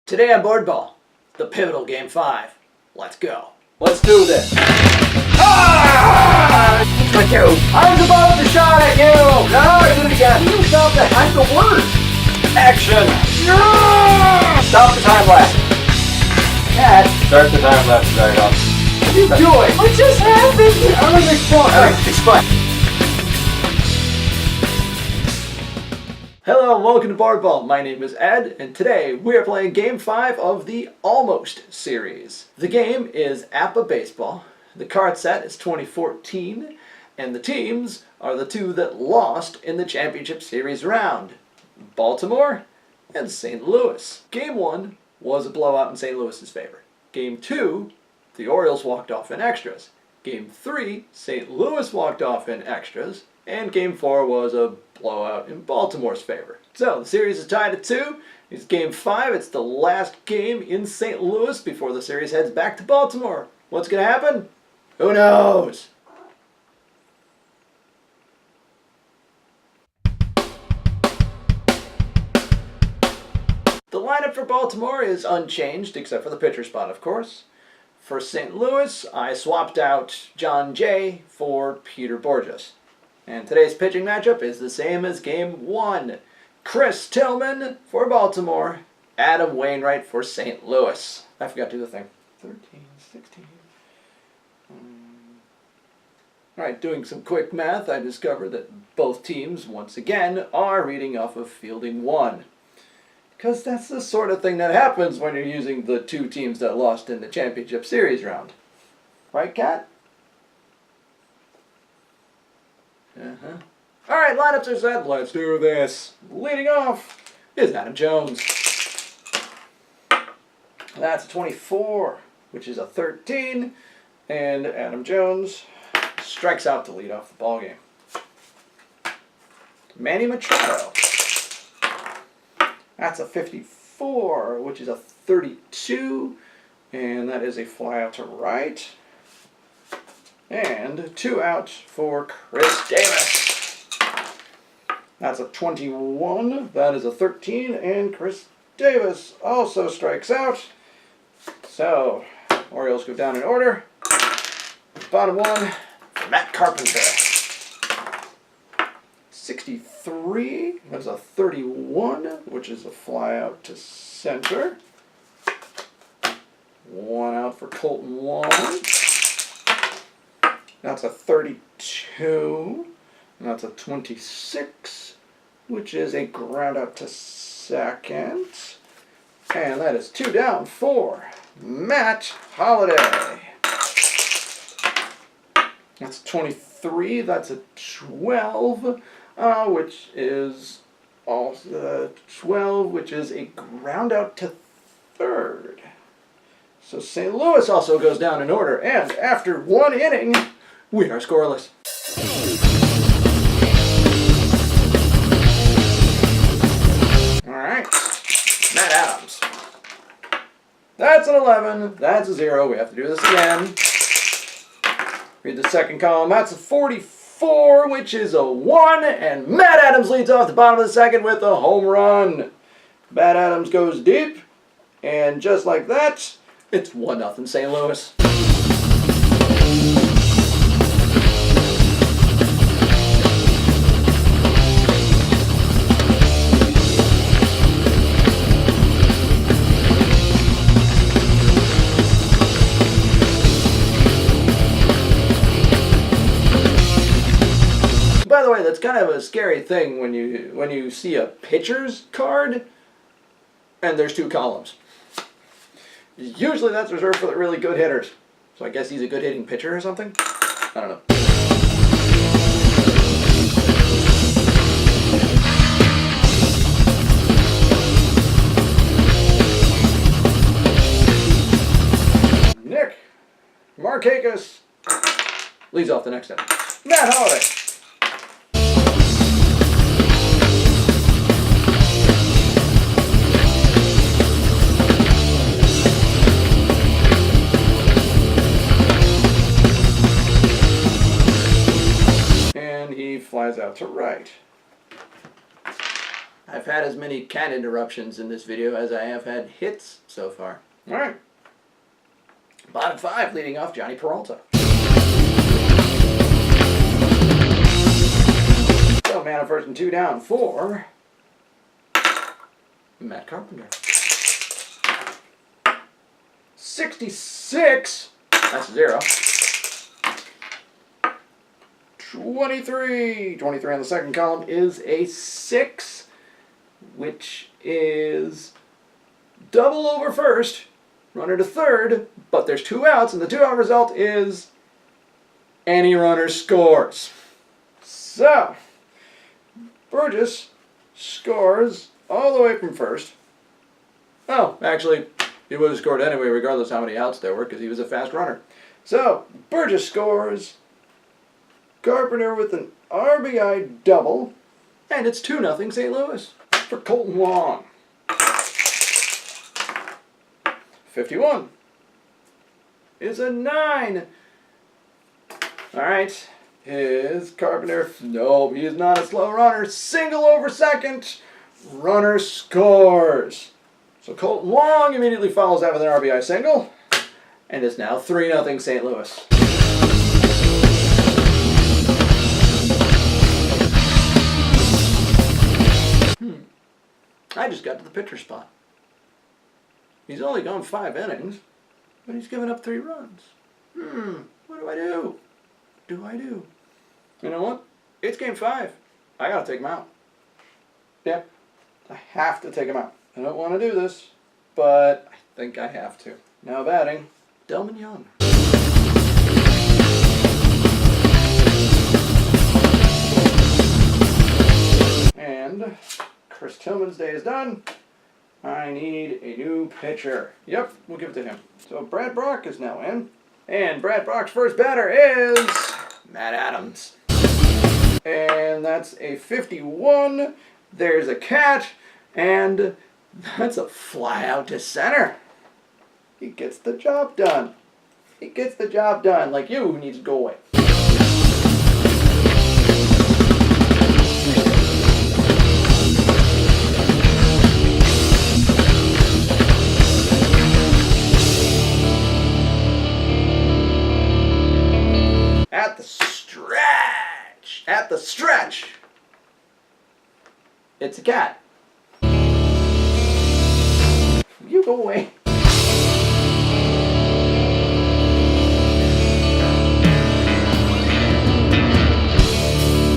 Today on Boardball, the pivotal Game 5. Let's go. Let's do this. Ah! Thank you. I was about to shout at you. No, do it again. You stop that. That's the word. Action. No! Stop the time lapse. Cat. Start the time lapse. There you go. What are you doing? What just happened? I'm gonna explain. Explain. Hello and welcome to Boardball. My name is Ed, and today we are playing Game 5 of the Almost series. The game is APBA Baseball. The card set is 2014, and the teams are the two that lost in the championship series round. Baltimore and St. Louis. Game 1 was a blowout in St. Louis's favor. Game 2, the Orioles walked off in extras. Game 3, St. Louis walked off in extras. And Game 4 was a blowout in Baltimore's favor. So the series is tied at 2. It's Game 5. It's the last game in St. Louis before the series heads back to Baltimore. What's going to happen? Who knows? The lineup for Baltimore is unchanged, except for the pitcher spot, of course. For St. Louis, I swapped out John Jay for Peter Borges. And today's pitching matchup is the same as Game 1. Chris Tillman for Baltimore, Adam Wainwright for St. Louis. I forgot to do the thing. 13, 16. Alright, doing some quick math, I discovered that both teams, once again, are reading off of Fielding 1. Because that's the sort of thing that happens when you're using the two teams that lost in the championship series round. Right, Kat? Alright, lineups are set. Let's do this. Leading off is Adam Jones. That's a 24, which is a 13. And Adam Jones strikes out to lead off the ballgame. Manny Machado. That's a 54, which is a 32. And that is a fly out to right. And 2 out for Chris Davis. That's a 21. That is a 13. And Chris Davis also strikes out. So, Orioles go down in order. Bottom one, Matt Carpenter. 63. That's a 31, which is a fly out to center. 1 out for Colton Wong. That's a 32, and that's a 26, which is a ground out to second. And that is 2 down for Matt Holliday. That's 23, that's a 12, which is also 12, which is a ground out to third. So St. Louis also goes down in order, and after 1 inning, we are scoreless. Alright, Matt Adams. That's an 11, that's a 0, we have to do this again. Read the second column, that's a 44, which is a 1, and Matt Adams leads off the bottom of the second with a home run. Matt Adams goes deep, and just like that, it's 1-0 St. Louis. By the way, that's kind of a scary thing when you see a pitcher's card and there's 2 columns. Usually that's reserved for the really good hitters. So I guess he's a good hitting pitcher or something? I don't know. Nick Markakis leads off the next inning. Matt Holliday. Flies out to right. I've had as many cat interruptions in this video as I have had hits so far. All right. Bottom 5, leading off Johnny Peralta. So, man on first and 2 down for Matt Carpenter. 66. That's a 0. 23. 23 on the second column is a 6, which is double over first, runner to third, but there's 2 outs, and the 2-out result is any runner scores. So, Burgess scores all the way from first. Oh, actually, he would have scored anyway, regardless how many outs there were, because he was a fast runner. So, Burgess scores, Carpenter with an RBI double, and it's 2-0 St. Louis for Colton Wong. 51 is a 9. All right, is Carpenter? No, he is not a slow runner. Single over second, runner scores. So Colton Wong immediately follows that with an RBI single, and it's now 3-0 St. Louis. I just got to the pitcher spot. He's only gone 5 innings, but he's given up 3 runs. What do I do? What do I do? You know what? It's game 5. I gotta take him out. Yeah, I have to take him out. I don't want to do this, but I think I have to. Now batting, Delman Young. And Chris Tillman's day is done. I need a new pitcher. Yep, we'll give it to him. So Brad Brock is now in. And Brad Brock's first batter is Matt Adams. And that's a 51. There's a catch. And that's a fly out to center. He gets the job done. He gets the job done. Like you, who needs to go away. At the stretch, it's a cat. You go away.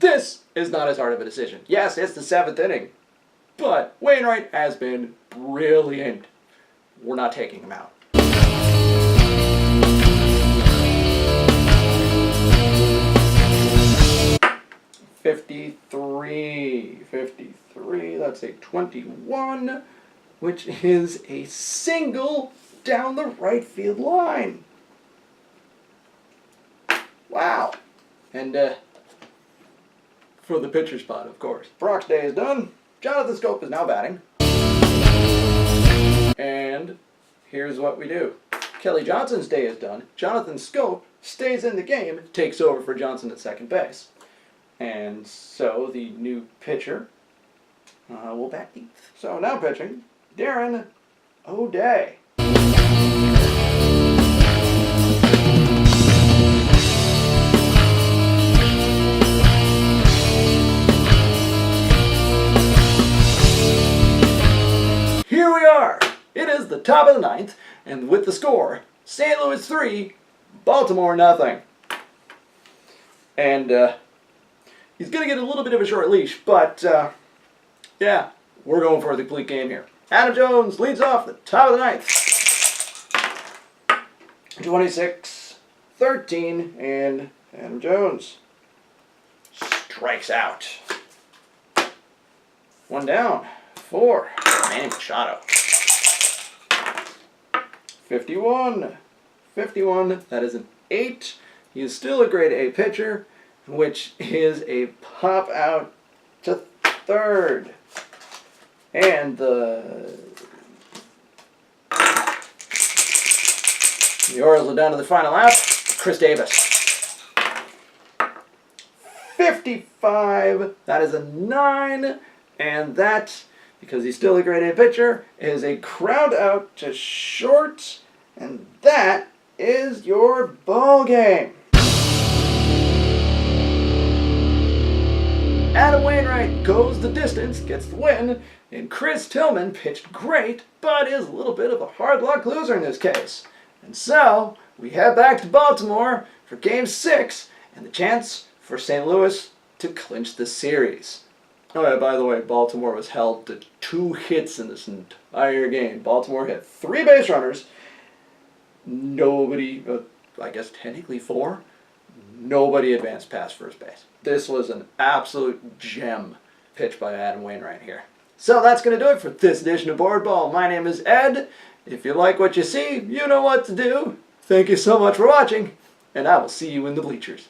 This is not as hard of a decision. Yes, it's the 7th inning, but Wainwright has been brilliant. We're not taking him out. $53, that's a 21, which is a single down the right field line. Wow. And for the pitcher spot, of course. Brock's day is done. Jonathan Scope is now batting. And here's what we do. Kelly Johnson's day is done. Jonathan Scope stays in the game, takes over for Johnson at second base. And so the new pitcher will bat 8th. So now pitching, Darren O'Day. Here we are. It is the top of the 9th, and with the score, St. Louis 3, Baltimore nothing. And he's going to get a little bit of a short leash, but yeah, we're going for the complete game here. Adam Jones leads off the top of the 9th. 26-13, and Adam Jones strikes out. 1 down for Manny Machado. 51, that is an 8. He is still a grade A pitcher, which is a pop out to third. And the Orioles are down to the final out. Chris Davis. 55, that is a 9. And that, because he's still a grade A pitcher, is a ground out to short. And that is your ball game. Adam Wainwright goes the distance, gets the win, and Chris Tillman pitched great, but is a little bit of a hard luck loser in this case. And so, we head back to Baltimore for Game 6, and the chance for St. Louis to clinch the series. Oh yeah, by the way, Baltimore was held to 2 hits in this entire game. Baltimore hit 3 base runners. Nobody, I guess technically 4, nobody advanced past first base. This was an absolute gem pitched by Adam Wainwright here. So that's going to do it for this edition of Boardball. My name is Ed. If you like what you see, you know what to do. Thank you so much for watching, and I will see you in the bleachers.